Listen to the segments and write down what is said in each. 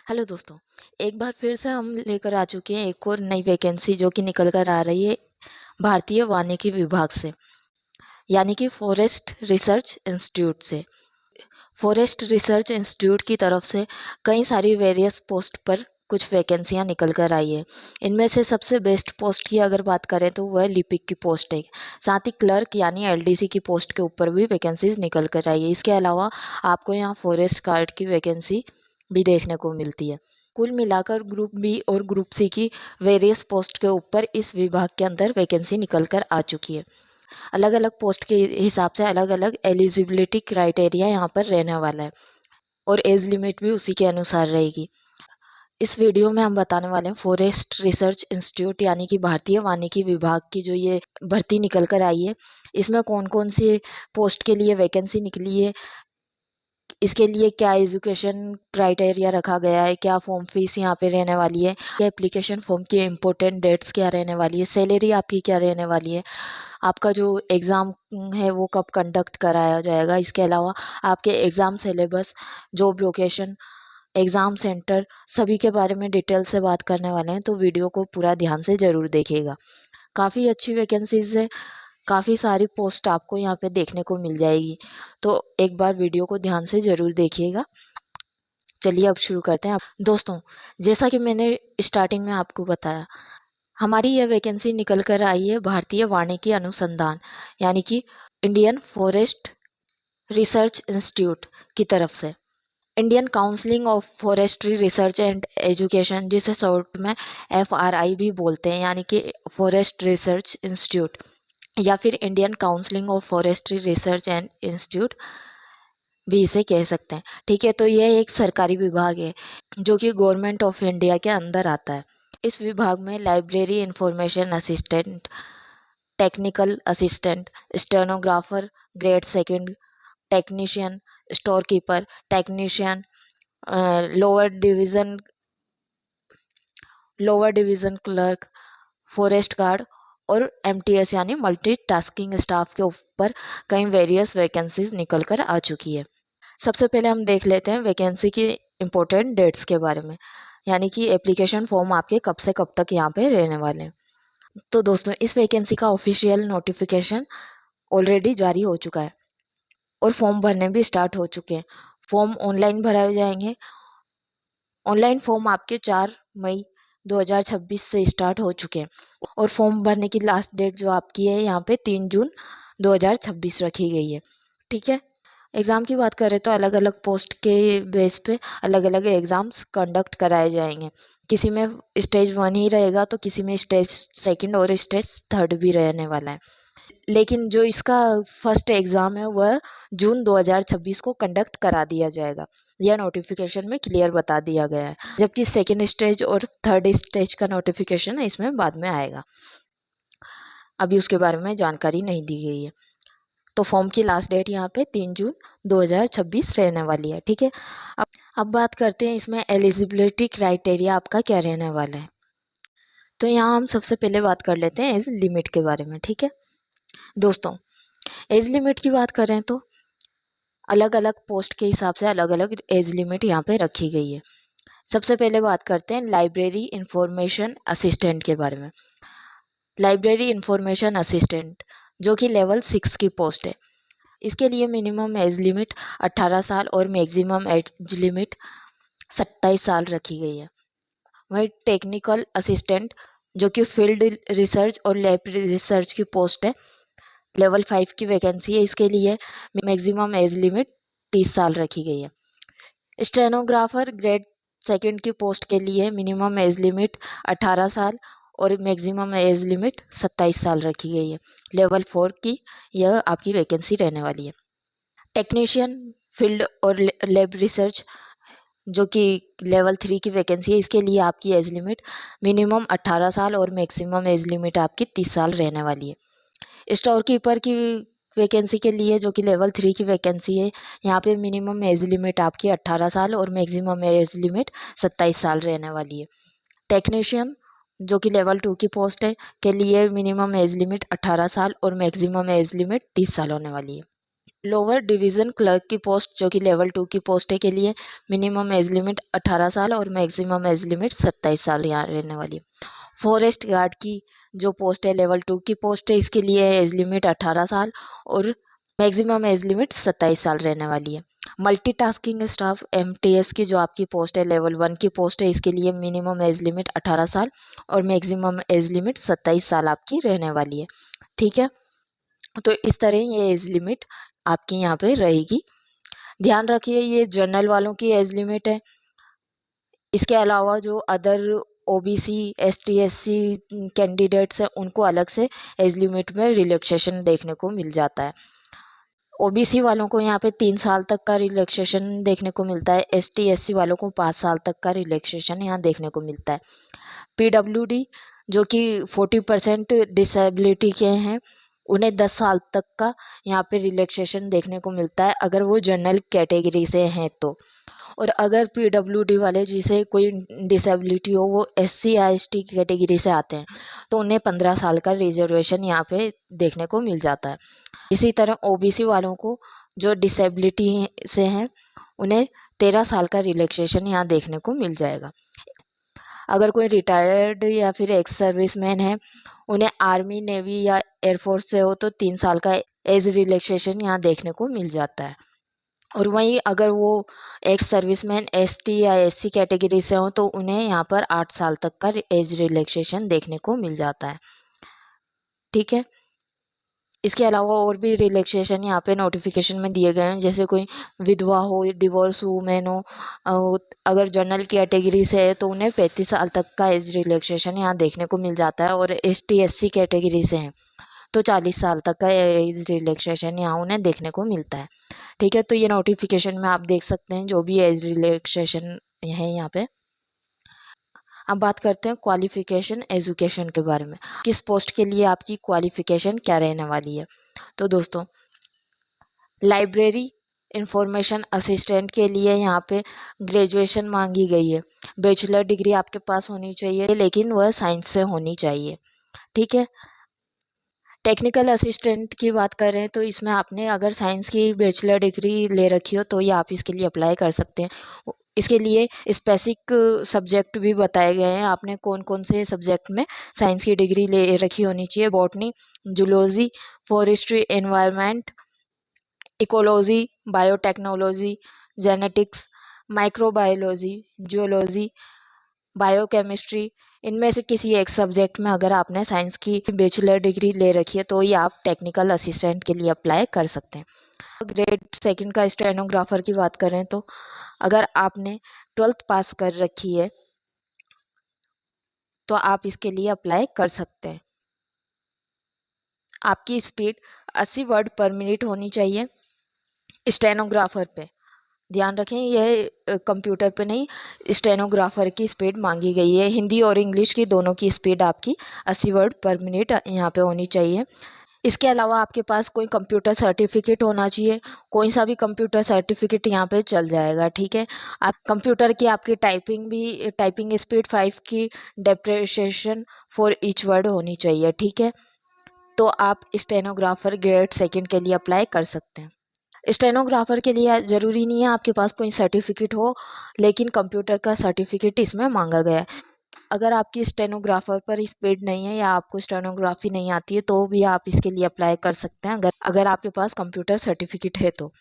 Hello दोस्तों। एक बार फिर से हम लेकर आ चुके हैं एक और नई वैकेंसी जो कि निकल कर आ रही है भारतीय वानिकी विभाग से, यानी कि फॉरेस्ट रिसर्च इंस्टीट्यूट से। फॉरेस्ट रिसर्च इंस्टीट्यूट की तरफ से कई सारी वेरियस पोस्ट पर कुछ वैकेंसियां निकल कर आई है। इनमें से सबसे बेस्ट पोस्ट की अगर बात करें तो वह लिपिक की पोस्ट है। साथ ही क्लर्क यानी एलडीसी की पोस्ट के ऊपर भी वैकेंसीज निकल कर आई है। इसके अलावा आपको यहाँ फॉरेस्ट गार्ड की वैकेंसी भी देखने को मिलती है। कुल मिलाकर ग्रुप बी और ग्रुप सी की वेरियस पोस्ट के ऊपर इस विभाग के अंदर वैकेंसी निकल कर आ चुकी है। अलग अलग पोस्ट के हिसाब से अलग अलग एलिजिबिलिटी क्राइटेरिया यहाँ पर रहने वाला है और एज लिमिट भी उसी के अनुसार रहेगी। इस वीडियो में हम बताने वाले हैं फॉरेस्ट रिसर्च इंस्टीट्यूट यानी कि भारतीय वानिकी विभाग की जो ये भर्ती निकल कर आई है, इसमें कौन कौन सी पोस्ट के लिए वैकेंसी निकली है, इसके लिए क्या एजुकेशन क्राइटेरिया रखा गया है, क्या फॉर्म फीस यहाँ पे रहने वाली है, क्या एप्लीकेशन फॉर्म की इम्पोर्टेंट डेट्स क्या रहने वाली है, सैलरी आपकी क्या रहने वाली है, आपका जो एग्ज़ाम है वो कब कंडक्ट कराया जाएगा, इसके अलावा आपके exam syllabus, job location, exam centre, सभी के बारे में डिटेल से बात करने वाले हैं। तो वीडियो को पूरा ध्यान से ज़रूर देखिएगा। काफ़ी अच्छी वैकेंसीज है, काफ़ी सारी पोस्ट आपको यहाँ पे देखने को मिल जाएगी। तो एक बार वीडियो को ध्यान से ज़रूर देखिएगा। चलिए अब शुरू करते हैं। दोस्तों, जैसा कि मैंने स्टार्टिंग में आपको बताया, हमारी यह वैकेंसी निकल कर आई है भारतीय वानिकी अनुसंधान यानी कि इंडियन फॉरेस्ट रिसर्च इंस्टीट्यूट की तरफ से। Indian counselling of forestry research and education, जिसे शॉर्ट में FRI भी बोलते हैं, यानी कि फॉरेस्ट रिसर्च इंस्टीट्यूट या फिर Indian counselling of forestry research and institute भी इसे कह सकते हैं। ठीक है, तो यह एक सरकारी विभाग है जो कि गवर्नमेंट ऑफ इंडिया के अंदर आता है। इस विभाग में library information assistant, technical assistant, stenographer grade second, technician, store keeper, technician, lower division clerk, forest guard और MTS यानी मल्टीटास्किंग स्टाफ के ऊपर कई वेरियस वैकेंसीज निकल कर आ चुकी है। सबसे पहले हम देख लेते हैं वैकेंसी की इम्पोर्टेंट डेट्स के बारे में, यानी कि एप्लीकेशन फॉर्म आपके कब से कब तक यहाँ पे रहने वाले हैं। तो दोस्तों, इस वैकेंसी का ऑफिशियल नोटिफिकेशन ऑलरेडी जारी हो चुका है और फॉर्म भरने भी स्टार्ट हो चुके हैं। फॉर्म ऑनलाइन भराए जाएंगे। ऑनलाइन फॉर्म आपके 4 मई 2026 से स्टार्ट हो चुके हैं और फॉर्म भरने की लास्ट डेट जो आपकी है यहाँ पे 3 जून 2026 रखी गई है। ठीक है, एग्ज़ाम की बात करें तो अलग अलग पोस्ट के बेस पे अलग अलग एग्ज़ाम्स कंडक्ट कराए जाएंगे। किसी में स्टेज 1 ही रहेगा तो किसी में स्टेज सेकंड और स्टेज थर्ड भी रहने वाला है। लेकिन जो इसका फर्स्ट एग्ज़ाम है वह जून 2026 को कंडक्ट करा दिया जाएगा। यह नोटिफिकेशन में क्लियर बता दिया गया है, जबकि सेकेंड स्टेज और थर्ड स्टेज का नोटिफिकेशन इसमें बाद में आएगा। अभी उसके बारे में जानकारी नहीं दी गई है। तो फॉर्म की लास्ट डेट यहाँ पे 3 जून 2026 रहने वाली है। ठीक है, अब बात करते हैं इसमें एलिजिबिलिटी क्राइटेरिया आपका क्या रहने वाला है। तो यहाँ हम सबसे पहले बात कर लेते हैं एज लिमिट के बारे में। ठीक है दोस्तों, एज लिमिट की बात करें तो अलग अलग पोस्ट के हिसाब से अलग अलग एज लिमिट यहाँ पे रखी गई है। सबसे पहले बात करते हैं लाइब्रेरी इंफॉर्मेशन असिस्टेंट के बारे में। लाइब्रेरी इंफॉर्मेशन असिस्टेंट जो कि लेवल 6 की पोस्ट है, इसके लिए मिनिमम एज लिमिट 18 साल और मैक्सिमम एज लिमिट 27 साल रखी गई है। वही टेक्निकल असिस्टेंट जो कि फील्ड रिसर्च और लैब रिसर्च की पोस्ट है, लेवल 5 की वैकेंसी है, इसके लिए मैक्सिमम एज लिमिट 30 साल रखी गई है। स्टेनोग्राफर ग्रेड सेकंड की पोस्ट के लिए मिनिमम एज लिमिट 18 साल और मैक्सिमम एज लिमिट 27 साल रखी गई है। लेवल 4 की यह आपकी वैकेंसी रहने वाली है। टेक्नीशियन फील्ड और लैब रिसर्च जो कि लेवल 3 की वैकेंसी है, इसके लिए आपकी एज लिमिट मिनिमम 18 साल और मैक्सिमम एज लिमिट आपकी 30 साल रहने वाली है। स्टोर कीपर की वैकेंसी के लिए जो कि लेवल 3 की वैकेंसी है, यहाँ पे मिनिमम एज लिमिट आपकी 18 साल और मैक्सिमम एज लिमिट 27 साल रहने वाली है। टेक्नीशियन जो कि लेवल 2 की पोस्ट है के लिए मिनिमम एज लिमिट 18 साल और मैक्सिमम एज लिमिट 30 साल होने वाली है। लोअर डिवीज़न क्लर्क की पोस्ट जो कि लेवल 2 की पोस्ट है के लिए मिनिमम एज लिमिट 18 साल और मैक्सिमम एज लिमिट 27 साल यहाँ रहने वाली है। फॉरेस्ट गार्ड की जो पोस्ट है लेवल 2 की पोस्ट है, इसके लिए एज लिमिट 18 साल और मैक्सिमम एज लिमिट 27 साल रहने वाली है। मल्टीटास्किंग स्टाफ एमटीएस की जो आपकी पोस्ट है लेवल 1 की पोस्ट है, इसके लिए मिनिमम एज लिमिट 18 साल और मैक्सिमम एज लिमिट 27 साल आपकी रहने वाली है। ठीक है, तो इस तरह ये एज लिमिट आपकी यहाँ पे रहेगी। ध्यान रखिए ये जनरल वालों की एज लिमिट है। इसके अलावा जो other OBC ST SC candidates हैं उनको अलग से एज लिमिट में रिलैक्सेशन देखने को मिल जाता है। ओबीसी वालों को यहाँ पे 3 साल तक का रिलैक्सेशन देखने को मिलता है। एसटी एससी वालों को 5 साल तक का रिलैक्सेशन यहाँ देखने को मिलता है। पीडब्ल्यूडी जो कि 40% डिसेबिलिटी के हैं, उन्हें 10 साल तक का यहाँ पे रिलैक्सेशन देखने को मिलता है अगर वो जनरल कैटेगरी से हैं तो। और अगर पीडब्ल्यूडी वाले जिसे कोई डिसेबिलिटी हो वो एससी या एसटी कैटेगरी से आते हैं तो उन्हें 15 साल का रिजर्वेशन यहाँ पे देखने को मिल जाता है। इसी तरह ओबीसी वालों को जो डिसेबिलिटी से हैं उन्हें 13 साल का रिलैक्सेशन यहाँ देखने को मिल जाएगा। अगर कोई रिटायर्ड या फिर एक्स सर्विसमैन है, उन्हें आर्मी नेवी या एयरफोर्स से हो तो 3 साल का एज रिलैक्सेशन यहाँ देखने को मिल जाता है। और वहीं अगर वो एक्स सर्विसमैन एसटी या एससी कैटेगरी से हो तो उन्हें यहाँ पर 8 साल तक का एज रिलैक्सेशन देखने को मिल जाता है। ठीक है, इसके अलावा और भी रिलैक्सेशन यहाँ पे नोटिफिकेशन में दिए गए हैं, जैसे कोई विधवा हो, डिवोर्स वूमेन हो, अगर जनरल कैटेगरी से है तो उन्हें 35 साल तक का एज रिलैक्सेशन यहाँ देखने को मिल जाता है। और एसटी एससी कैटेगरी से हैं तो 40 साल तक का एज रिलैक्सेशन यहाँ उन्हें देखने को मिलता है। ठीक है, तो ये नोटिफिकेशन में आप देख सकते हैं जो भी एज रिलैक्सेशन है यहाँ पे। अब बात करते हैं क्वालिफिकेशन एजुकेशन के बारे में, किस पोस्ट के लिए आपकी क्वालिफिकेशन क्या रहने वाली है। तो दोस्तों लाइब्रेरी इंफॉर्मेशन असिस्टेंट के लिए यहाँ पे ग्रेजुएशन मांगी गई है। बैचलर डिग्री आपके पास होनी चाहिए लेकिन वह साइंस से होनी चाहिए। ठीक है, टेक्निकल असिस्टेंट की बात करें तो इसमें आपने अगर साइंस की बैचलर डिग्री ले रखी हो तो ये आप इसके लिए अप्लाई कर सकते हैं। इसके लिए स्पेसिफिक सब्जेक्ट भी बताए गए हैं, आपने कौन कौन से सब्जेक्ट में साइंस की डिग्री ले रखी होनी चाहिए। Botany, zoology, forestry, environment, ecology, biotechnology, genetics, microbiology, geology, biochemistry, इनमें से किसी एक सब्जेक्ट में अगर आपने साइंस की बैचलर डिग्री ले रखी है तो ये आप टेक्निकल असिस्टेंट के लिए अप्लाई कर सकते हैं। ग्रेड 2 का स्टेनोग्राफर की बात करें तो अगर आपने 12th पास कर रखी है तो आप इसके लिए अप्लाई कर सकते हैं। आपकी स्पीड 80 वर्ड पर मिनट होनी चाहिए स्टेनोग्राफर पे। ध्यान रखें यह कंप्यूटर पे नहीं, स्टेनोग्राफर की स्पीड मांगी गई है। हिंदी और इंग्लिश की दोनों की स्पीड आपकी 80 वर्ड पर मिनट यहाँ पे होनी चाहिए। इसके अलावा आपके पास कोई कंप्यूटर सर्टिफिकेट होना चाहिए, कोई सा भी कंप्यूटर सर्टिफिकेट यहाँ पे चल जाएगा। ठीक है, आप कंप्यूटर की आपकी टाइपिंग स्पीड 5 की डेप्रिसिएशन फॉर ईच वर्ड होनी चाहिए। ठीक है, तो आप स्टेनोग्राफर ग्रेड 2 के लिए अप्लाई कर सकते हैं। स्टेनोग्राफर के लिए ज़रूरी नहीं है आपके पास कोई सर्टिफिकेट हो, लेकिन कंप्यूटर का सर्टिफिकेट इसमें मांगा गया है। अगर आपकी स्टेनोग्राफर पर स्पीड नहीं है या आपको स्टेनोग्राफी नहीं आती है तो भी आप इसके लिए अप्लाई कर सकते हैं अगर आपके पास कंप्यूटर सर्टिफिकेट है तो।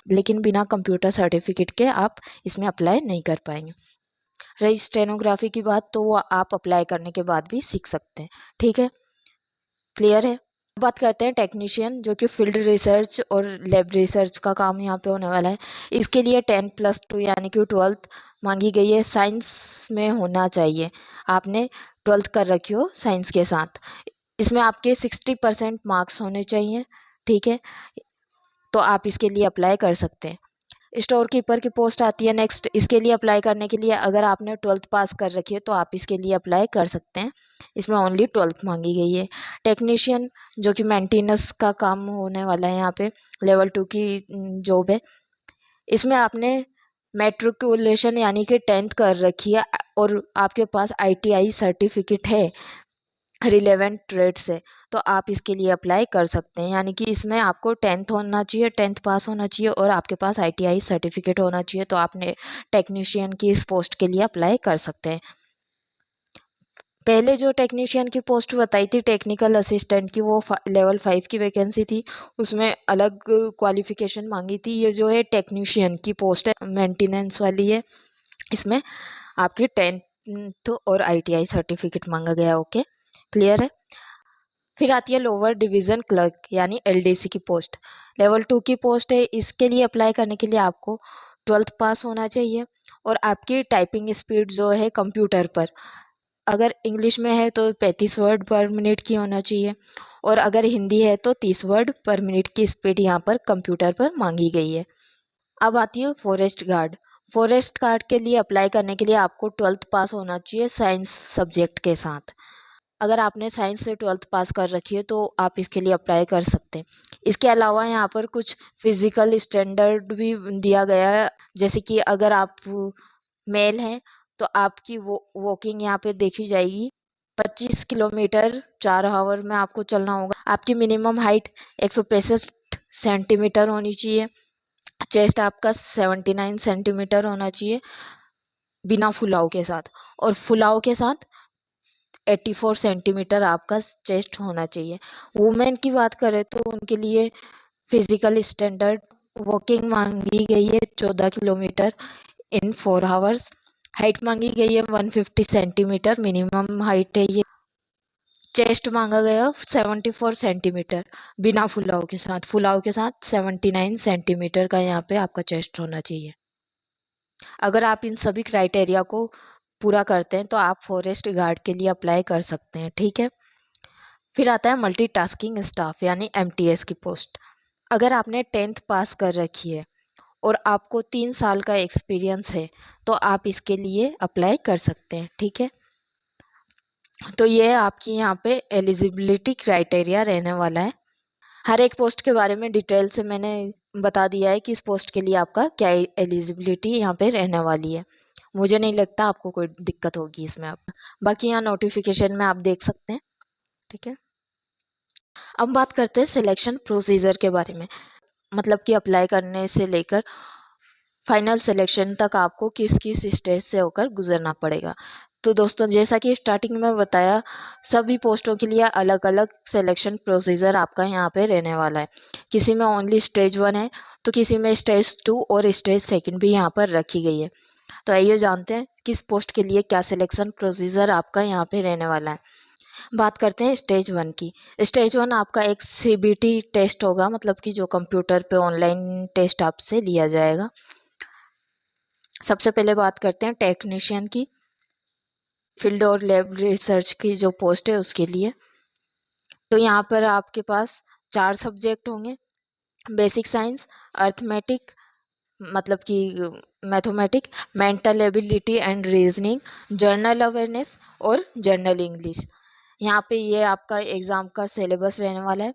लेकिन बिना कंप्यूटर सर्टिफिकेट के आप इसमें अप्लाई नहीं कर पाएंगे। रही स्टेनोग्राफी की बात तो वो आप अप्लाई करने के बाद भी सीख सकते हैं। ठीक है, क्लियर है। बात करते हैं टेक्नीशियन जो कि फील्ड रिसर्च और लैब रिसर्च का काम यहाँ पे होने वाला है। इसके लिए 10+2 यानी कि 12th मांगी गई है। साइंस में होना चाहिए, आपने 12th कर रखी हो साइंस के साथ। इसमें आपके 60% मार्क्स होने चाहिए। ठीक है, तो आप इसके लिए अप्लाई कर सकते हैं। स्टोर कीपर की पोस्ट आती है नेक्स्ट। इसके लिए अप्लाई करने के लिए अगर आपने 12th पास कर रखी है तो आप इसके लिए अप्लाई कर सकते हैं। इसमें ओनली 12th मांगी गई है। टेक्नीशियन जो कि मेंटेनेंस का काम होने वाला है यहाँ पे, लेवल 2 की जॉब है। इसमें आपने मैट्रिकुलेशन यानी कि 10th कर रखी है और आपके पास ITI सर्टिफिकेट है रिलेवेंट ट्रेड से, तो आप इसके लिए अप्लाई कर सकते हैं। यानी कि इसमें आपको 10th होना चाहिए, 10th पास होना चाहिए और आपके पास ITI सर्टिफिकेट होना चाहिए, तो आपने टेक्नीशियन की इस पोस्ट के लिए अप्लाई कर सकते हैं। पहले जो टेक्नीशियन की पोस्ट बताई थी टेक्निकल असिस्टेंट की, वो लेवल 5 की वैकेंसी थी, उसमें अलग क्वालिफिकेशन मांगी थी। ये जो है टेक्नीशियन की पोस्ट है, मेंटेनेंस वाली है, इसमें आपकी 10th और ITI सर्टिफिकेट मांगा गया। ओके, क्लियर है। फिर आती है लोअर डिवीज़न क्लर्क यानी LDC की पोस्ट, लेवल 2 की पोस्ट है। इसके लिए अप्लाई करने के लिए आपको 12th पास होना चाहिए और आपकी टाइपिंग स्पीड जो है कंप्यूटर पर, अगर इंग्लिश में है तो 35 वर्ड पर मिनट की होना चाहिए और अगर हिंदी है तो 30 वर्ड पर मिनट की स्पीड यहाँ पर कंप्यूटर पर मांगी गई है। अब आती है फॉरेस्ट गार्ड। फॉरेस्ट गार्ड के लिए अप्लाई करने के लिए आपको 12th पास होना चाहिए साइंस सब्जेक्ट के साथ। अगर आपने साइंस से 12th पास कर रखी है तो आप इसके लिए अप्लाई कर सकते हैं। इसके अलावा यहाँ पर कुछ फिजिकल स्टैंडर्ड भी दिया गया है, जैसे कि अगर आप मेल हैं तो आपकी वॉकिंग यहाँ पे देखी जाएगी, 25 किलोमीटर 4 आवर में आपको चलना होगा। आपकी मिनिमम हाइट 165 सेंटीमीटर होनी चाहिए। चेस्ट आपका 79 सेंटीमीटर होना चाहिए बिना फुलाव के साथ, और फुलाव के साथ 84 सेंटीमीटर आपका चेस्ट होना चाहिए। वुमेन की बात करें तो उनके लिए फिजिकल स्टैंडर्ड वॉकिंग मांगी गई है 14 किलोमीटर इन 4 आवर्स। हाइट मांगी गई है 150 सेंटीमीटर, मिनिमम हाइट है ये। चेस्ट मांगा गया 74 सेंटीमीटर बिना फुलाव के साथ, फुलाव के साथ 79 सेंटीमीटर का यहाँ पे आपका चेस्ट होना चाहिए। अगर आप इन सभी क्राइटेरिया को पूरा करते हैं तो आप फॉरेस्ट गार्ड के लिए अप्लाई कर सकते हैं, ठीक है। फिर आता है मल्टीटास्किंग स्टाफ यानी MTS की पोस्ट। अगर आपने 10th पास कर रखी है और आपको 3 साल का एक्सपीरियंस है तो आप इसके लिए अप्लाई कर सकते हैं, ठीक है। तो ये आपकी यहाँ पे एलिजिबिलिटी क्राइटेरिया रहने वाला है। हर एक पोस्ट के बारे में डिटेल से मैंने बता दिया है कि इस पोस्ट के लिए आपका क्या एलिजिबिलिटी यहाँ पे रहने वाली है। मुझे नहीं लगता आपको कोई दिक्कत होगी इसमें। आप बाकी यहाँ नोटिफिकेशन में आप देख सकते हैं, ठीक है। अब बात करते हैं सिलेक्शन प्रोसीजर के बारे में, मतलब कि अप्लाई करने से लेकर फाइनल सिलेक्शन तक आपको किस किस स्टेज से होकर गुजरना पड़ेगा। तो दोस्तों, जैसा कि स्टार्टिंग में बताया, सभी पोस्टों के लिए अलग अलग सिलेक्शन प्रोसीजर आपका यहाँ पे रहने वाला है। किसी में ओनली स्टेज 1 है तो किसी में स्टेज 2 और स्टेज 2 भी यहाँ पर रखी गई है। तो आइए जानते हैं किस पोस्ट के लिए क्या सिलेक्शन प्रोसीजर आपका यहाँ पे रहने वाला है। बात करते हैं स्टेज 1 की। स्टेज 1 आपका एक CBT टेस्ट होगा, मतलब कि जो कंप्यूटर पे ऑनलाइन टेस्ट आपसे लिया जाएगा। सबसे पहले बात करते हैं टेक्नीशियन की, फील्ड और लैब रिसर्च की जो पोस्ट है उसके लिए। तो यहाँ पर आपके पास 4 सब्जेक्ट होंगे, बेसिक साइंस, अर्थमेटिक मतलब कि mathematic, mental ability and reasoning, journal awareness और जर्नल इंग्लिश। यहाँ पे ये आपका एग्ज़ाम का सिलेबस रहने वाला है।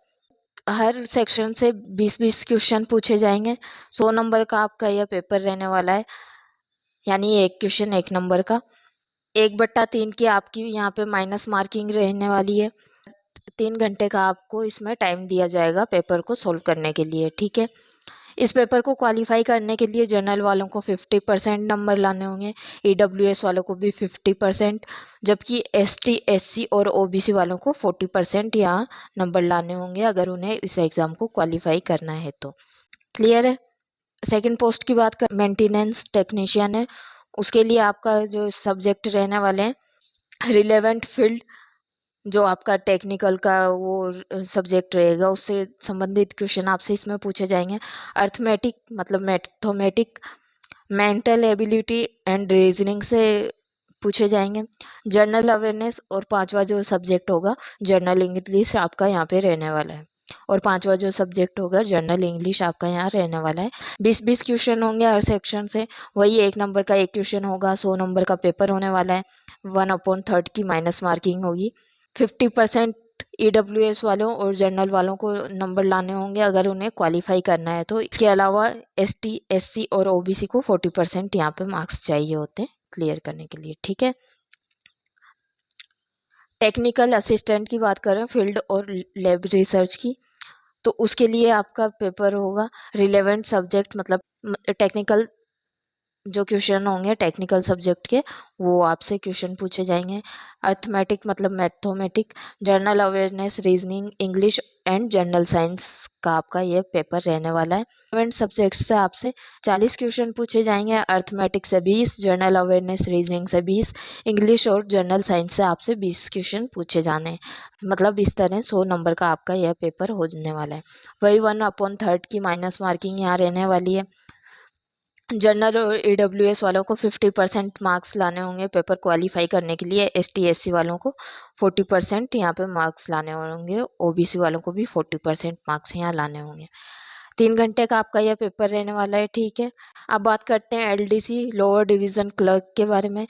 हर सेक्शन से 20-20 क्वेश्चन पूछे जाएंगे। 100 नंबर का आपका यह पेपर रहने वाला है, यानी एक क्वेश्चन 1 नंबर का। 1/3 की आपकी यहाँ पे माइनस मार्किंग रहने वाली है। 3 घंटे का आपको इसमें टाइम दिया जाएगा पेपर को सोल्व करने के लिए, ठीक है। इस पेपर को क्वालिफाई करने के लिए जनरल वालों को 50% नंबर लाने होंगे, EWS वालों को भी 50%, जबकि ST SC और OBC वालों को 40% यहाँ नंबर लाने होंगे अगर उन्हें इस एग्ज़ाम को क्वालिफाई करना है तो। क्लियर है। सेकंड पोस्ट की बात कर, मेंटेनेंस टेक्नीशियन है। उसके लिए आपका जो सब्जेक्ट रहने वाले हैं, रिलेवेंट फील्ड जो आपका टेक्निकल का वो सब्जेक्ट रहेगा उससे संबंधित क्वेश्चन आपसे इसमें पूछे जाएंगे। अर्थमेटिक मतलब mathematic, mental ability and reasoning से पूछे जाएंगे। जर्नल अवेयरनेस और 5वां जो सब्जेक्ट होगा जर्नल इंग्लिश आपका यहाँ पे रहने वाला है, और 5वां जो सब्जेक्ट होगा जर्नल इंग्लिश आपका यहाँ रहने वाला है। 20-20 क्वेश्चन होंगे हर सेक्शन से, वही 1 नंबर का 1 क्वेश्चन होगा। 100 नंबर का पेपर होने वाला है। 1/3 की माइनस मार्किंग होगी। 50% EWS वालों और जर्नल वालों को नंबर लाने होंगे अगर उन्हें क्वालिफाई करना है तो। इसके अलावा ST SC और OBC को 40% यहाँ पे मार्क्स चाहिए होते हैं क्लियर करने के लिए, ठीक है। टेक्निकल असिस्टेंट की बात करें फील्ड और लैब रिसर्च की, तो उसके लिए आपका पेपर होगा रिलेवेंट सब्जेक्ट, मतलब टेक्निकल जो क्वेश्चन होंगे टेक्निकल सब्जेक्ट के वो आपसे क्वेश्चन पूछे जाएंगे। अर्थमेटिक मतलब mathematic, general awareness, reasoning, English and general science का आपका ये पेपर रहने वाला है। इवेंट सब्जेक्ट से आपसे 40 क्वेश्चन पूछे जाएंगे, अर्थमेटिक से 20, जनरल अवेयरनेस रीजनिंग से 20, इंग्लिश और जनरल साइंस से आपसे 20 क्वेश्चन पूछे जाने हैं। मतलब इस तरह 100 नंबर का आपका यह पेपर होने वाला है। वही 1/3 की माइनस मार्किंग यहाँ रहने वाली है। जनरल और AWS वालों को 50% मार्क्स लाने होंगे पेपर क्वालिफाई करने के लिए। ST SC वालों को 40% यहाँ पे मार्क्स लाने होंगे। OBC वालों को भी 40% मार्क्स यहाँ लाने होंगे। 3 घंटे का आपका यह पेपर रहने वाला है, ठीक है। अब बात करते हैं LDC लोअर डिवीज़न क्लर्क के बारे में।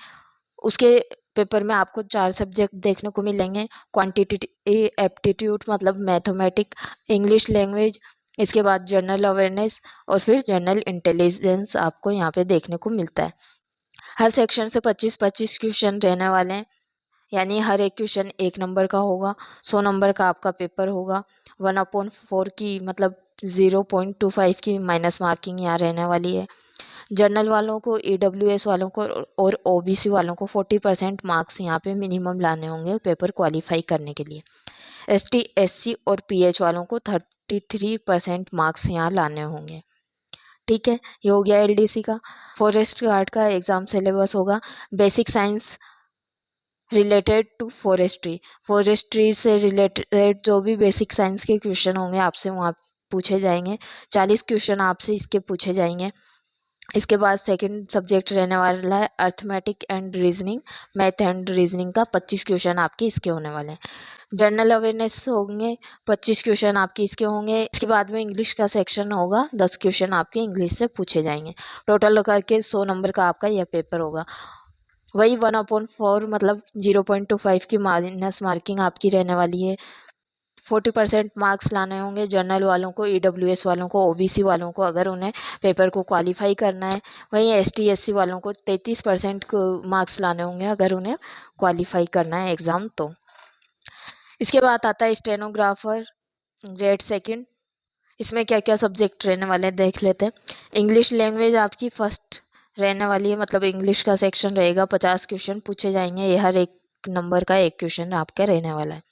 उसके पेपर में आपको 4 सब्जेक्ट देखने को मिलेंगे। क्वांटिटेटिव एप्टीट्यूड मतलब मैथमेटिक, इंग्लिश लैंग्वेज, इसके बाद जनरल अवेयरनेस और फिर जनरल इंटेलिजेंस आपको यहाँ पे देखने को मिलता है। हर सेक्शन से 25-25 क्वेश्चन रहने वाले हैं, यानी हर एक क्वेश्चन 1 नंबर का होगा। 100 नंबर का आपका पेपर होगा। 1/4 की मतलब 0.25 की माइनस मार्किंग यहाँ रहने वाली है। जनरल वालों को, AWS वालों को और OBC वालों को 40% मार्क्स यहाँ पे मिनिमम लाने होंगे पेपर क्वालिफाई करने के लिए। ST SC और PH वालों को 33% मार्क्स यहाँ लाने होंगे, ठीक है। ये हो गया LDC का। फॉरेस्ट गार्ड का एग्ज़ाम सिलेबस होगा basic science related to forestry से रिलेटेड जो भी बेसिक साइंस के क्वेश्चन होंगे आपसे वहाँ पूछे जाएंगे। 40 क्वेश्चन आपसे इसके पूछे जाएंगे। इसके बाद सेकंड सब्जेक्ट रहने वाला है arithmetic and reasoning, math and reasoning का 25 क्वेश्चन आपके इसके होने वाले हैं। जनरल अवेयरनेस होंगे 25 क्वेश्चन आपके इसके होंगे। इसके बाद में इंग्लिश का सेक्शन होगा, 10 क्वेश्चन आपके इंग्लिश से पूछे जाएंगे। टोटल करके 100 नंबर का आपका यह पेपर होगा। वही 1/4 मतलब 0.25 की माइनस मार्किंग आपकी रहने वाली है। 40% मार्क्स लाने होंगे जनरल वालों को, AWS वालों को, OBC वालों को अगर उन्हें पेपर को क्वालिफाई करना है। वहीं ST SC वालों को 33% को मार्क्स लाने होंगे अगर उन्हें क्वालिफाई करना है एग्ज़ाम तो। इसके बाद आता है स्टेनोग्राफर ग्रेड सेकंड। इसमें क्या क्या सब्जेक्ट रहने वाले हैं देख लेते हैं। इंग्लिश लैंग्वेज आपकी फर्स्ट रहने वाली है, मतलब इंग्लिश का सेक्शन रहेगा। 50 क्वेश्चन पूछे जाएंगे, ये हर एक नंबर का एक क्वेश्चन आपका रहने वाला है।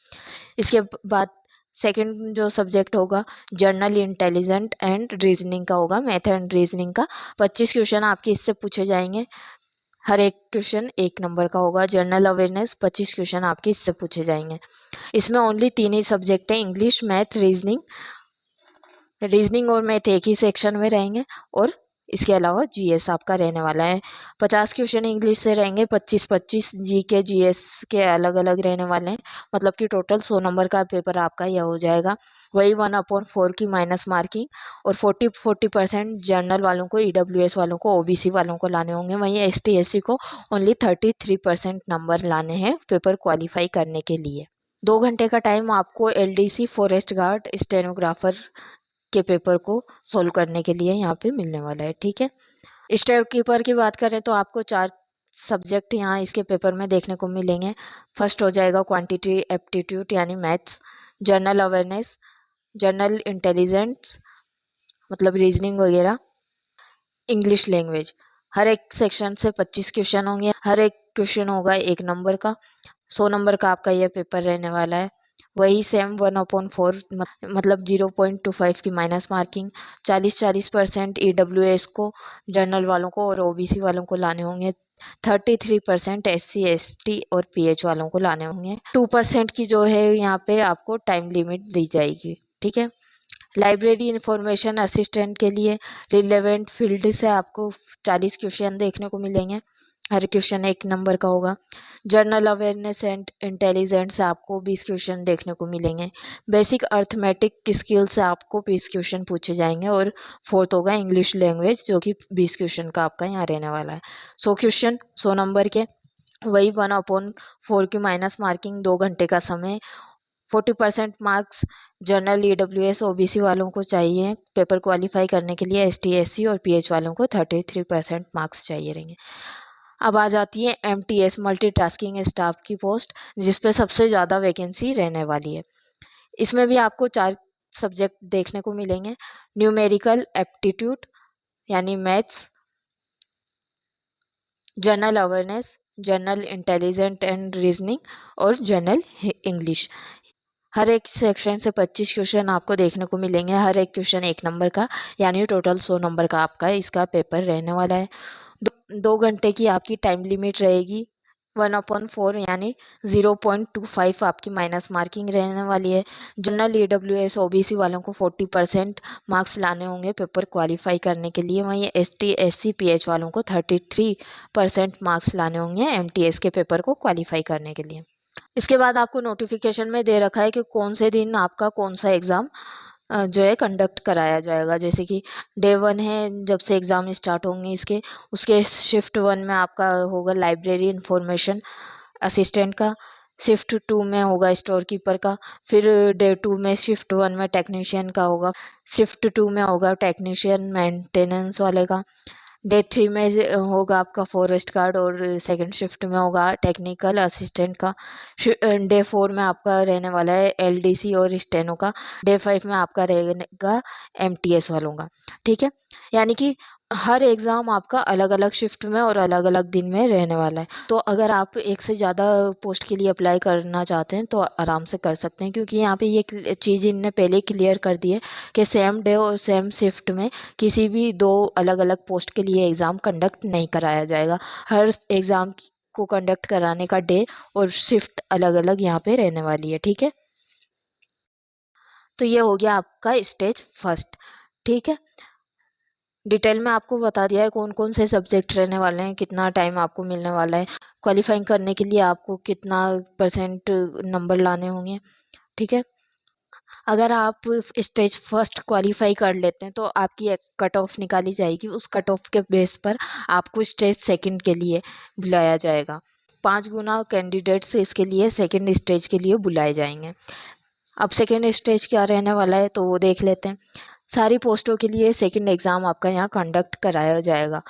इसके बाद सेकंड जो सब्जेक्ट होगा जर्नल इंटेलिजेंट एंड रीजनिंग का होगा, मैथ एंड रीजनिंग का। 25 क्वेश्चन आपके इससे पूछे जाएंगे, हर एक क्वेश्चन 1 नंबर का होगा। जनरल अवेयरनेस 25 क्वेश्चन आपके इससे पूछे जाएंगे। इसमें ओनली 3 ही सब्जेक्ट हैं, इंग्लिश, मैथ, रीजनिंग और मैथ एक ही सेक्शन में रहेंगे। और इसके अलावा GS आपका रहने वाला है। 50 क्वेश्चन इंग्लिश से रहेंगे, 25-25 GK GS के अलग अलग रहने वाले हैं। मतलब कि टोटल 100 नंबर का पेपर आपका यह हो जाएगा। वही 1/4 की माइनस मार्किंग और 40% जनरल वालों को, AWS वालों को, OBC वालों को लाने होंगे। वहीं ST SC को ओनली 33% नंबर लाने हैं पेपर क्वालिफाई करने के लिए। 2 घंटे का टाइम आपको LDC, फॉरेस्ट गार्ड, स्टेनोग्राफर के पेपर को सोल्व करने के लिए यहाँ पे मिलने वाला है, ठीक है। स्टेट कीपर की बात करें तो आपको 4 सब्जेक्ट यहाँ इसके पेपर में देखने को मिलेंगे। फर्स्ट हो जाएगा क्वांटिटी एप्टीट्यूड यानी maths, general awareness, general intelligence मतलब रीजनिंग वगैरह, इंग्लिश लैंग्वेज। हर एक सेक्शन से 25 क्वेश्चन होंगे, हर एक क्वेश्चन होगा 1 नंबर का। 100 नंबर का आपका यह पेपर रहने वाला है। वही सेम 1/4 मतलब 0.25 की माइनस मार्किंग। 40% AWS को, जनरल वालों को और OBC वालों को लाने होंगे। 33% SC ST और PH वालों को लाने होंगे। 2% की जो है यहाँ पे आपको टाइम लिमिट दी जाएगी, ठीक है। लाइब्रेरी इंफॉर्मेशन असिस्टेंट के लिए रिलेवेंट फील्ड से आपको 40 क्वेश्चन देखने को मिलेंगे, हर क्वेश्चन 1 नंबर का होगा। जनरल अवेयरनेस एंड इंटेलिजेंस से आपको 20 क्वेश्चन देखने को मिलेंगे। बेसिक अर्थमेटिक स्किल से आपको 20 क्वेश्चन पूछे जाएंगे। और फोर्थ होगा इंग्लिश लैंग्वेज जो कि 20 क्वेश्चन का आपका यहाँ रहने वाला है। 100 क्वेश्चन 100 नंबर के, वही 1/4 की माइनस मार्किंग, 2 घंटे का समय। 40% मार्क्स जनरल AWS OBC वालों को चाहिए पेपर क्वालिफाई करने के लिए। ST SC और PH वालों को 33% मार्क्स चाहिए रहेंगे। अब आ जाती है MTS मल्टीटास्किंग स्टाफ की पोस्ट, जिस पे सबसे ज़्यादा वैकेंसी रहने वाली है। इसमें भी आपको 4 सब्जेक्ट देखने को मिलेंगे। न्यूमेरिकल एप्टीट्यूड यानी maths, general awareness, general intelligent and reasoning और जनरल इंग्लिश। हर एक सेक्शन से 25 क्वेश्चन आपको देखने को मिलेंगे। हर एक क्वेश्चन 1 नंबर का, यानी टोटल 100 नंबर का आपका इसका पेपर रहने वाला है। 2 घंटे की आपकी टाइम लिमिट रहेगी। 1/4 यानी 0.25 आपकी माइनस मार्किंग रहने वाली है। जनरल EWS OBC वालों को 40% मार्क्स लाने होंगे पेपर क्वालिफाई करने के लिए। वहीं ST SC PH वालों को 33% मार्क्स लाने होंगे MTS के पेपर को क्वालिफाई करने के लिए। इसके बाद आपको नोटिफिकेशन में दे रखा है कि कौन से दिन आपका कौन सा एग्ज़ाम जो है कंडक्ट कराया जाएगा। जैसे कि डे 1 है जब से एग्ज़ाम स्टार्ट होंगे इसके, उसके शिफ्ट 1 में आपका होगा लाइब्रेरी इंफॉर्मेशन असिस्टेंट का, शिफ्ट 2 में होगा स्टोर कीपर का, फिर डे 2 में शिफ्ट 1 में टेक्नीशियन का होगा, शिफ्ट 2 में होगा टेक्नीशियन मेंटेनेंस वाले का, डे 3 में होगा आपका फॉरेस्ट गार्ड और सेकंड शिफ्ट में होगा टेक्निकल असिस्टेंट का, डे 4 में आपका रहने वाला है LDC और स्टेनो का, डे 5 में आपका रहेगा MTS वालों का। ठीक है, यानी कि हर एग्ज़ाम आपका अलग अलग शिफ्ट में और अलग अलग दिन में रहने वाला है। तो अगर आप एक से ज़्यादा पोस्ट के लिए अप्लाई करना चाहते हैं तो आराम से कर सकते हैं, क्योंकि यहाँ पे ये चीज़ इनने पहले क्लियर कर दी है कि सेम डे और सेम शिफ्ट में किसी भी 2 अलग अलग पोस्ट के लिए एग्ज़ाम कंडक्ट नहीं कराया जाएगा। हर एग्ज़ाम को कंडक्ट कराने का डे और शिफ्ट अलग अलग यहाँ पे रहने वाली है। ठीक है, तो ये हो गया आपका स्टेज फर्स्ट। ठीक है, डिटेल में आपको बता दिया है कौन कौन से सब्जेक्ट रहने वाले हैं, कितना टाइम आपको मिलने वाला है, क्वालिफाइंग करने के लिए आपको कितना % नंबर लाने होंगे। ठीक है, अगर आप स्टेज फर्स्ट क्वालिफाई कर लेते हैं तो आपकी एक कट ऑफ निकाली जाएगी। उस कट ऑफ के बेस पर आपको स्टेज सेकंड के लिए बुलाया जाएगा। 5 गुना कैंडिडेट्स इसके लिए सेकंड स्टेज के लिए बुलाए जाएंगे। अब सेकेंड स्टेज क्या रहने वाला है तो वो देख लेते हैं। सारी पोस्टों के लिए सेकंड एग्ज़ाम आपका यहाँ कंडक्ट कराया जाएगा,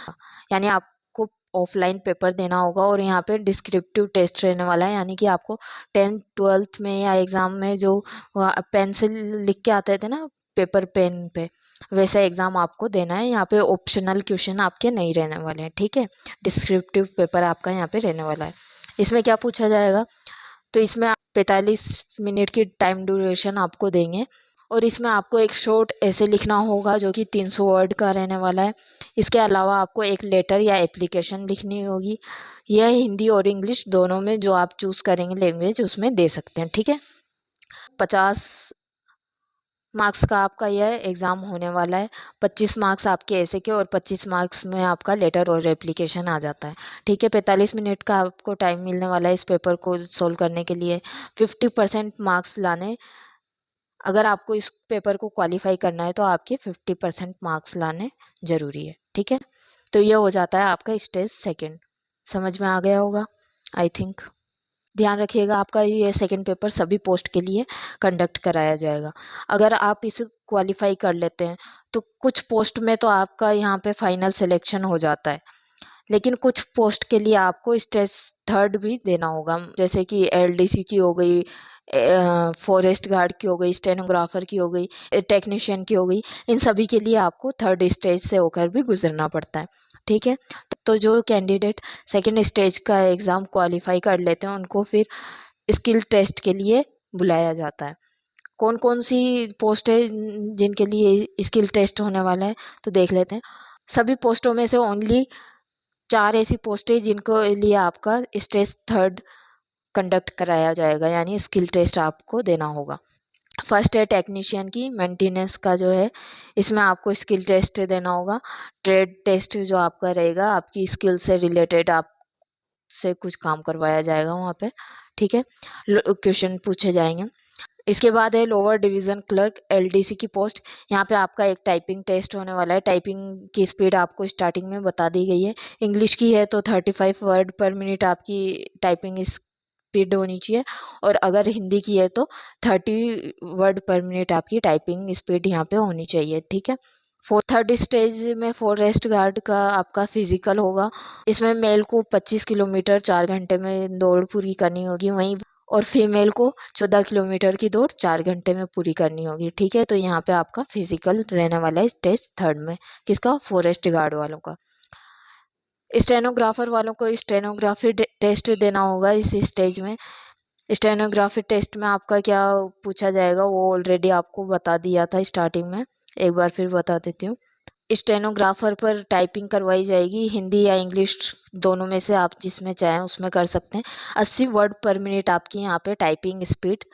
यानी आपको ऑफलाइन पेपर देना होगा और यहाँ पे डिस्क्रिप्टिव टेस्ट रहने वाला है, यानी कि आपको 10th 12th में या एग्ज़ाम में जो पेन से लिख के आते थे ना पेपर पेन पे, वैसा एग्ज़ाम आपको देना है। यहाँ पे ऑप्शनल क्वेश्चन आपके नहीं रहने वाले हैं। ठीक है, डिस्क्रिप्टिव पेपर आपका यहाँ पे रहने वाला है। इसमें क्या पूछा जाएगा, तो इसमें 45 मिनट की टाइम ड्यूरेशन आपको देंगे और इसमें आपको एक शॉर्ट ऐसे लिखना होगा जो कि 300 वर्ड का रहने वाला है। इसके अलावा आपको एक लेटर या एप्लीकेशन लिखनी होगी। यह हिंदी और इंग्लिश दोनों में जो आप चूज़ करेंगे लैंग्वेज उसमें दे सकते हैं। ठीक है, 50 मार्क्स का आपका यह एग्ज़ाम होने वाला है। 25 मार्क्स आपके ऐसे के और 25 मार्क्स में आपका लेटर और एप्लीकेशन आ जाता है। ठीक है, 45 मिनट का आपको टाइम मिलने वाला है इस पेपर को सोल्व करने के लिए। 50% मार्क्स लाने, अगर आपको इस पेपर को क्वालिफाई करना है तो आपके 50% मार्क्स लाने ज़रूरी है। ठीक है, तो ये हो जाता है आपका स्टेज सेकंड। समझ में आ गया होगा आई थिंक। ध्यान रखिएगा आपका ये सेकंड पेपर सभी पोस्ट के लिए कंडक्ट कराया जाएगा। अगर आप इसे क्वालिफाई कर लेते हैं तो कुछ पोस्ट में तो आपका यहाँ पे फाइनल सिलेक्शन हो जाता है, लेकिन कुछ पोस्ट के लिए आपको स्टेज थर्ड भी देना होगा। जैसे कि LDC की हो गई, फॉरेस्ट गार्ड की हो गई, स्टेनोग्राफर की हो गई, टेक्नीशियन की हो गई, इन सभी के लिए आपको थर्ड स्टेज से होकर भी गुजरना पड़ता है। ठीक है, तो जो कैंडिडेट सेकंड स्टेज का एग्ज़ाम क्वालिफाई कर लेते हैं उनको फिर स्किल टेस्ट के लिए बुलाया जाता है। कौन कौन सी पोस्ट है जिनके लिए स्किल टेस्ट होने वाला है तो देख लेते हैं। सभी पोस्टों में से ओनली 4 ऐसी पोस्टें जिनको लिए आपका स्टेज थर्ड कंडक्ट कराया जाएगा, यानी स्किल टेस्ट आपको देना होगा। फर्स्ट है टेक्नीशियन की मेंटेनेंस का जो है, इसमें आपको स्किल टेस्ट देना होगा। ट्रेड टेस्ट जो आपका रहेगा, आपकी स्किल से रिलेटेड आप से कुछ काम करवाया जाएगा वहाँ पे। ठीक है, क्वेश्चन पूछे जाएंगे। इसके बाद है लोअर डिवीज़न क्लर्क LDC की पोस्ट। यहाँ पे आपका एक टाइपिंग टेस्ट होने वाला है। टाइपिंग की स्पीड आपको स्टार्टिंग में बता दी गई है। इंग्लिश की है तो 35 वर्ड पर मिनट आपकी टाइपिंग स्पीड होनी चाहिए, और अगर हिंदी की है तो 30 वर्ड पर मिनट आपकी टाइपिंग स्पीड यहाँ पे होनी चाहिए। ठीक है, थर्ड स्टेज में फॉरेस्ट गार्ड का आपका फिजिकल होगा। इसमें मेल को 25 किलोमीटर 4 घंटे में दौड़ पूरी करनी होगी, वहीं और फीमेल को 14 किलोमीटर की दौड़ 4 घंटे में पूरी करनी होगी। ठीक है, तो यहाँ पे आपका फिजिकल रहने वाला है स्टेज थर्ड में, किसका? फॉरेस्ट गार्ड वालों का। स्टेनोग्राफर वालों को स्टेनोग्राफी टेस्ट देना होगा इस स्टेज में। स्टेनोग्राफी टेस्ट में आपका क्या पूछा जाएगा वो ऑलरेडी आपको बता दिया था स्टार्टिंग में, एक बार फिर बता देती हूँ। स्टेनोग्राफर पर टाइपिंग करवाई जाएगी, हिंदी या इंग्लिश दोनों में से आप जिसमें चाहें उसमें कर सकते हैं। 80 वर्ड पर मिनट आपकी यहाँ पे टाइपिंग स्पीड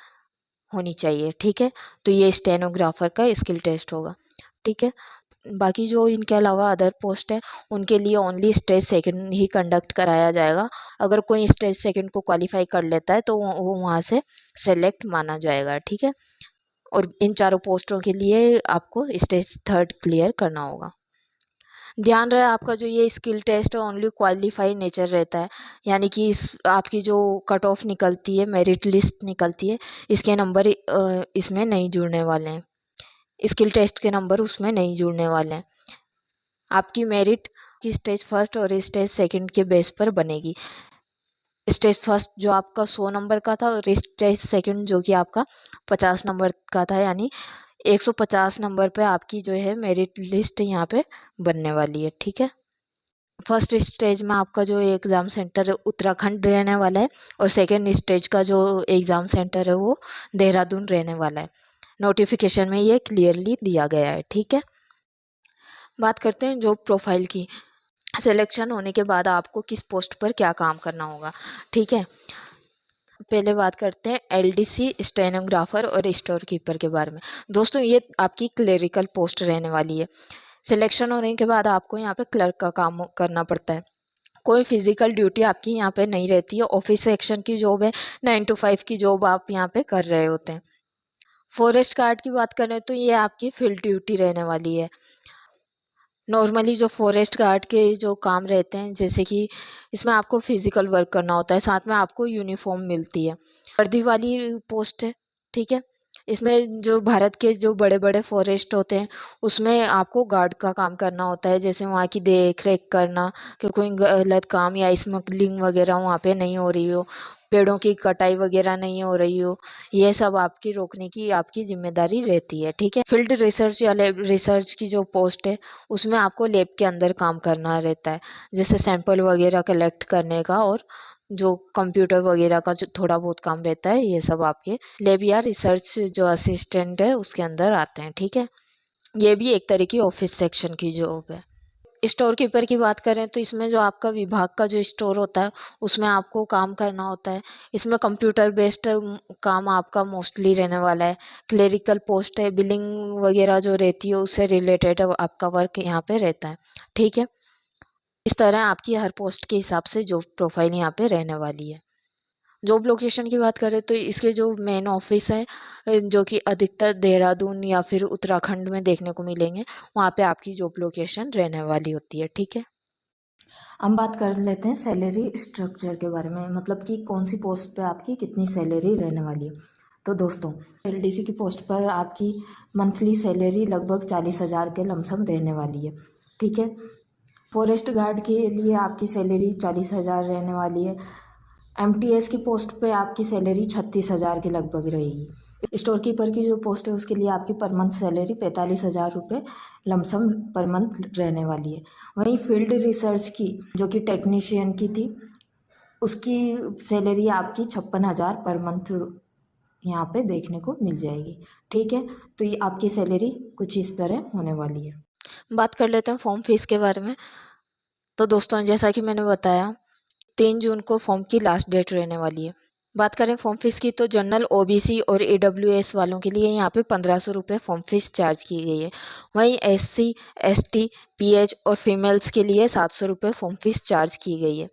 होनी चाहिए। ठीक है, तो ये स्टेनोग्राफर का स्किल टेस्ट होगा। ठीक है, बाकी जो इनके अलावा अदर पोस्ट है उनके लिए ओनली स्टेज सेकंड ही कंडक्ट कराया जाएगा। अगर कोई स्टेज सेकंड को क्वालिफाई कर लेता है तो वो वहाँ से सेलेक्ट माना जाएगा। ठीक है, और इन चारों पोस्टों के लिए आपको स्टेज थर्ड क्लियर करना होगा। ध्यान रहे आपका जो ये स्किल टेस्ट है ओनली क्वालिफाई नेचर रहता है, यानी कि इस आपकी जो कट ऑफ निकलती है, मेरिट लिस्ट निकलती है, इसके नंबर इसमें नहीं जुड़ने वाले हैं। स्किल टेस्ट के नंबर उसमें नहीं जुड़ने वाले हैं। आपकी मेरिट की स्टेज फर्स्ट और स्टेज सेकंड के बेस पर बनेगी। स्टेज फर्स्ट जो आपका 100 नंबर का था और स्टेज सेकंड जो कि आपका 50 नंबर का था, यानी 150 नंबर पे आपकी जो है मेरिट लिस्ट यहाँ पे बनने वाली है। ठीक है, फर्स्ट स्टेज में आपका जो एग्ज़ाम सेंटर उत्तराखंड रहने वाला है और सेकेंड स्टेज का जो एग्ज़ाम सेंटर है वो देहरादून रहने वाला है। नोटिफिकेशन में ये क्लियरली दिया गया है। ठीक है, बात करते हैं जॉब प्रोफाइल की। सिलेक्शन होने के बाद आपको किस पोस्ट पर क्या काम करना होगा। ठीक है, पहले बात करते हैं एलडीसी, स्टेनोग्राफर और स्टोर कीपर के बारे में। दोस्तों ये आपकी क्लेरिकल पोस्ट रहने वाली है। सिलेक्शन होने के बाद आपको यहाँ पे क्लर्क का काम करना पड़ता है। कोई फिजिकल ड्यूटी आपकी यहाँ पे नहीं रहती है। ऑफिस सेक्शन की जॉब है, 9 to 5 की जॉब आप यहाँ पे कर रहे होते हैं। फॉरेस्ट गार्ड की बात करें तो ये आपकी फील्ड ड्यूटी रहने वाली है। नॉर्मली जो फॉरेस्ट गार्ड के जो काम रहते हैं, जैसे कि इसमें आपको फिजिकल वर्क करना होता है, साथ में आपको यूनिफॉर्म मिलती है। वर्दी वाली पोस्ट है। ठीक है, इसमें जो भारत के जो बड़े बड़े फॉरेस्ट होते हैं उसमें आपको गार्ड का काम करना होता है, जैसे वहाँ की देख रेख करना कि कोई गलत काम या स्मगलिंग वगैरह वहाँ पे नहीं हो रही हो, पेड़ों की कटाई वगैरह नहीं हो रही हो, ये सब आपकी रोकने की आपकी जिम्मेदारी रहती है। ठीक है, फील्ड रिसर्च या लैब रिसर्च की जो पोस्ट है उसमें आपको लैब के अंदर काम करना रहता है, जैसे सैंपल वगैरह कलेक्ट करने का, और जो कंप्यूटर वगैरह का जो थोड़ा बहुत काम रहता है ये सब आपके लैब या रिसर्च जो असिस्टेंट है उसके अंदर आते हैं। ठीक है, ये भी एक तरह की ऑफिस सेक्शन की जॉब है। स्टोर कीपर की बात करें तो इसमें जो आपका विभाग का जो स्टोर होता है उसमें आपको काम करना होता है। इसमें कंप्यूटर बेस्ड काम आपका मोस्टली रहने वाला है। क्लेरिकल पोस्ट है, बिलिंग वगैरह जो रहती है उससे रिलेटेड आपका वर्क यहाँ पे रहता है। ठीक है, इस तरह आपकी हर पोस्ट के हिसाब से जॉब प्रोफाइल यहाँ पे रहने वाली है। जॉब लोकेशन की बात करें तो इसके जो मेन ऑफिस है जो कि अधिकतर देहरादून या फिर उत्तराखंड में देखने को मिलेंगे, वहाँ पे आपकी जॉब लोकेशन रहने वाली होती है। ठीक है, हम बात कर लेते हैं सैलरी स्ट्रक्चर के बारे में, मतलब कि कौन सी पोस्ट पे आपकी कितनी सैलरी रहने वाली है। तो दोस्तों एलडीसी की पोस्ट पर आपकी मंथली सैलरी लगभग 40,000 के लमसम रहने वाली है। ठीक है, फॉरेस्ट गार्ड के लिए आपकी सैलरी 40,000 रहने वाली है। एमटीएस की पोस्ट पे आपकी सैलरी 36,000 के लगभग रहेगी। स्टोर कीपर की जो पोस्ट है उसके लिए आपकी पर मंथ सैलरी 45,000 रुपये लमसम पर मंथ रहने वाली है। वहीं फील्ड रिसर्च की जो कि टेक्नीशियन की थी उसकी सैलरी आपकी 56,000 पर मंथ यहाँ पे देखने को मिल जाएगी। ठीक है, तो ये आपकी सैलरी कुछ इस तरह होने वाली है। बात कर लेते हैं फॉर्म फीस के बारे में। तो दोस्तों जैसा कि मैंने बताया 3 जून को फॉर्म की लास्ट डेट रहने वाली है। बात करें फॉर्म फीस की तो जनरल ओबीसी और ईडब्ल्यूएस वालों के लिए यहाँ पे 1500 रुपये फॉर्म फीस चार्ज की गई है। वहीं एससी, एसटी, पीएच और फीमेल्स के लिए 700 रुपये फॉर्म फीस चार्ज की गई है।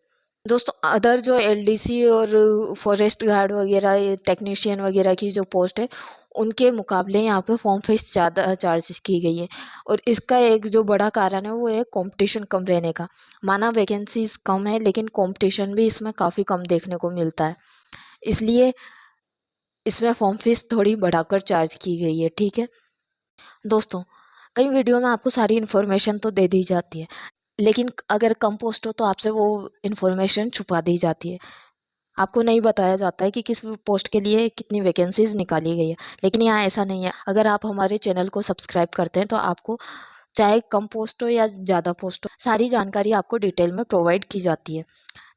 दोस्तों अदर जो एलडीसी और फॉरेस्ट गार्ड वगैरह टेक्नीशियन वगैरह की जो पोस्ट है उनके मुकाबले यहाँ पे फॉर्म फीस ज़्यादा चार्ज की गई है, और इसका एक जो बड़ा कारण है वो है कंपटीशन कम रहने का। माना वैकेंसीज कम है लेकिन कंपटीशन भी इसमें काफ़ी कम देखने को मिलता है, इसलिए इसमें फॉर्म फीस थोड़ी बढ़ाकर चार्ज की गई है। ठीक है दोस्तों, कई वीडियो में आपको सारी इन्फॉर्मेशन तो दे दी जाती है, लेकिन अगर कम पोस्ट हो तो आपसे वो इन्फॉर्मेशन छुपा दी जाती है। आपको नहीं बताया जाता है कि किस पोस्ट के लिए कितनी वैकेंसीज निकाली गई है। लेकिन यहाँ ऐसा नहीं है। अगर आप हमारे चैनल को सब्सक्राइब करते हैं तो आपको चाहे कम पोस्ट हो या ज़्यादा पोस्ट हो, सारी जानकारी आपको डिटेल में प्रोवाइड की जाती है,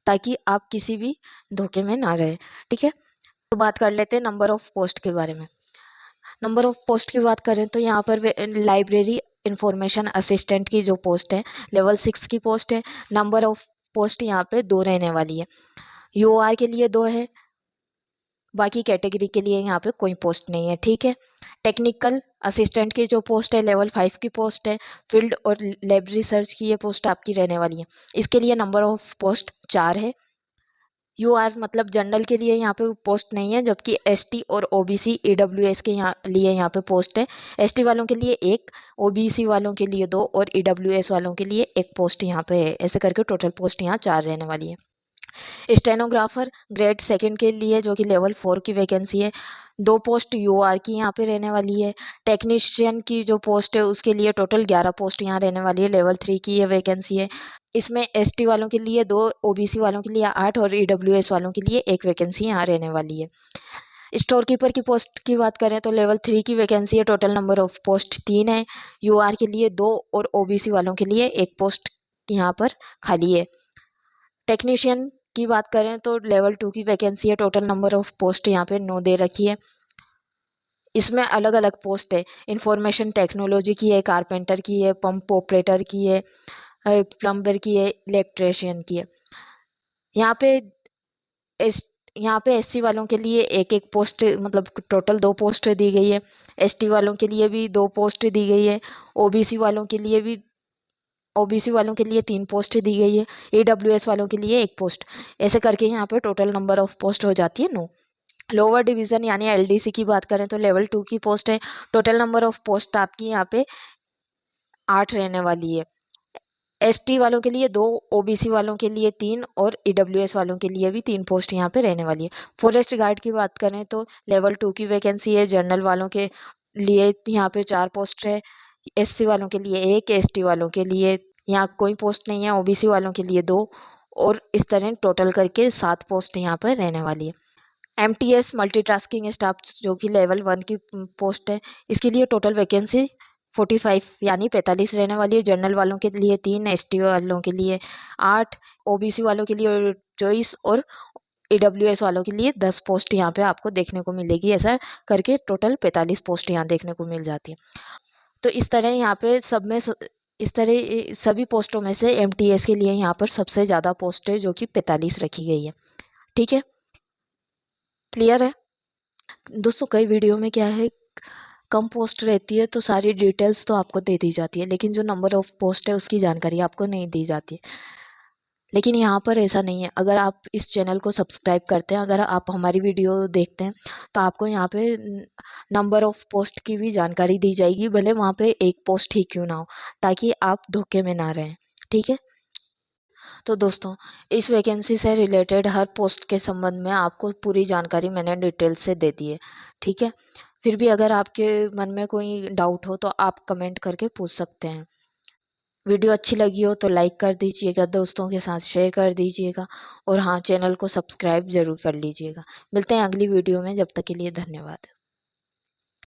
ताकि आप किसी भी धोखे में ना रहें। ठीक है, तो बात कर लेते हैं नंबर ऑफ पोस्ट के बारे में। नंबर ऑफ पोस्ट की बात करें तो यहाँ पर लाइब्रेरी इंफॉर्मेशन असिस्टेंट की जो पोस्ट है, लेवल 6 की पोस्ट है। नंबर ऑफ पोस्ट यहाँ पे 2 रहने वाली है। यूआर के लिए 2 है, बाकी कैटेगरी के लिए यहाँ पे कोई पोस्ट नहीं है। ठीक है, टेक्निकल असिस्टेंट की जो पोस्ट है लेवल 5 की पोस्ट है। फील्ड और लैब रिसर्च की ये पोस्ट आपकी रहने वाली है। इसके लिए नंबर ऑफ पोस्ट 4 है। यूआर मतलब जनरल के लिए यहाँ पे पोस्ट नहीं है, जबकि एसटी और ओबीसी ईडब्ल्यूएस के यहाँ पे पोस्ट है। एसटी वालों के लिए 1, ओबीसी वालों के लिए 2 और ईडब्ल्यूएस वालों के लिए 1 पोस्ट यहाँ पे है। ऐसे करके टोटल पोस्ट यहाँ 4 रहने वाली है। स्टेनोग्राफर ग्रेड 2 के लिए जो कि लेवल 4 की वैकेंसी है, 2 पोस्ट यूआर की यहाँ पे रहने वाली है। टेक्नीशियन की जो पोस्ट है उसके लिए टोटल 11 पोस्ट यहाँ रहने वाली है। लेवल 3 की ये वैकेंसी है। इसमें एसटी वालों के लिए 2, ओबीसी वालों के लिए 8 और ईडब्ल्यूएस वालों के लिए 1 वैकेंसी यहाँ रहने वाली है। स्टोर कीपर की पोस्ट की बात करें तो लेवल 3 की वैकेंसी है। टोटल नंबर ऑफ पोस्ट 3 है। यूआर के लिए 2 और ओबीसी वालों के लिए 1 पोस्ट यहाँ पर खाली है। टेक्नीशियन की बात करें तो लेवल 2 की वैकेंसी है। टोटल नंबर ऑफ पोस्ट यहाँ पे 9 दे रखी है। इसमें अलग अलग पोस्ट है। इंफॉर्मेशन टेक्नोलॉजी की है, कारपेंटर की है, पंप ऑपरेटर की है, प्लम्बर की है, इलेक्ट्रिशियन की है। यहाँ पे एससी वालों के लिए 1-1 पोस्ट, मतलब टोटल 2 पोस्ट दी गई है। एसटी वालों के लिए भी 2 पोस्ट दी गई है। ओबीसी वालों के लिए 3 पोस्ट दी गई है। ईडब्ल्यूएस वालों के लिए 1 पोस्ट। ऐसे करके यहाँ पे टोटल नंबर ऑफ पोस्ट हो जाती है 9। लोअर डिवीजन यानी एलडीसी की बात करें तो लेवल 2 की पोस्ट है। टोटल नंबर ऑफ पोस्ट आपकी यहाँ पे 8 रहने वाली है। एसटी वालों के लिए 2, ओबीसी वालों के लिए 3 और ईडब्ल्यूएस वालों के लिए भी 3 पोस्ट यहाँ पे रहने वाली है। फॉरेस्ट गार्ड की बात करें तो लेवल 2 की वैकेंसी है। जनरल वालों के लिए यहाँ पे 4 पोस्ट है। एससी वालों के लिए 1, एसटी वालों के लिए यहाँ कोई पोस्ट नहीं है। ओबीसी वालों के लिए 2 और इस तरह टोटल करके 7 पोस्ट यहाँ पर रहने वाली है। एमटीएस मल्टीटास्किंग स्टाफ जो कि लेवल 1 की पोस्ट है, इसके लिए टोटल वैकेंसी 45 यानी 45 रहने वाली है। जनरल वालों के लिए 3, एसटी वालों के लिए 8, ओबीसी वालों के लिए 24 और ईडब्ल्यूएस वालों के लिए 10 पोस्ट यहाँ पे आपको देखने को मिलेगी। ऐसा करके टोटल 45 पोस्ट यहाँ देखने को मिल जाती है। तो इस तरह यहाँ पे इस तरह सभी पोस्टों में से एमटीएस के लिए यहाँ पर सबसे ज़्यादा पोस्ट है, जो कि 45 रखी गई है। ठीक है, क्लियर है दोस्तों। कई वीडियो में क्या है, कम पोस्ट रहती है तो सारी डिटेल्स तो आपको दे दी जाती है, लेकिन जो नंबर ऑफ पोस्ट है उसकी जानकारी आपको नहीं दी जाती है। लेकिन यहाँ पर ऐसा नहीं है। अगर आप इस चैनल को सब्सक्राइब करते हैं, अगर आप हमारी वीडियो देखते हैं, तो आपको यहाँ पे नंबर ऑफ पोस्ट की भी जानकारी दी जाएगी, भले वहाँ पे 1 पोस्ट ही क्यों ना हो, ताकि आप धोखे में ना रहें। ठीक है, तो दोस्तों इस वैकेंसी से रिलेटेड हर पोस्ट के संबंध में आपको पूरी जानकारी मैंने डिटेल से दे दी है। ठीक है, फिर भी अगर आपके मन में कोई डाउट हो तो आप कमेंट करके पूछ सकते हैं। वीडियो अच्छी लगी हो तो लाइक कर दीजिएगा, दोस्तों के साथ शेयर कर दीजिएगा, और हाँ, चैनल को सब्सक्राइब ज़रूर कर लीजिएगा। मिलते हैं अगली वीडियो में, जब तक के लिए धन्यवाद।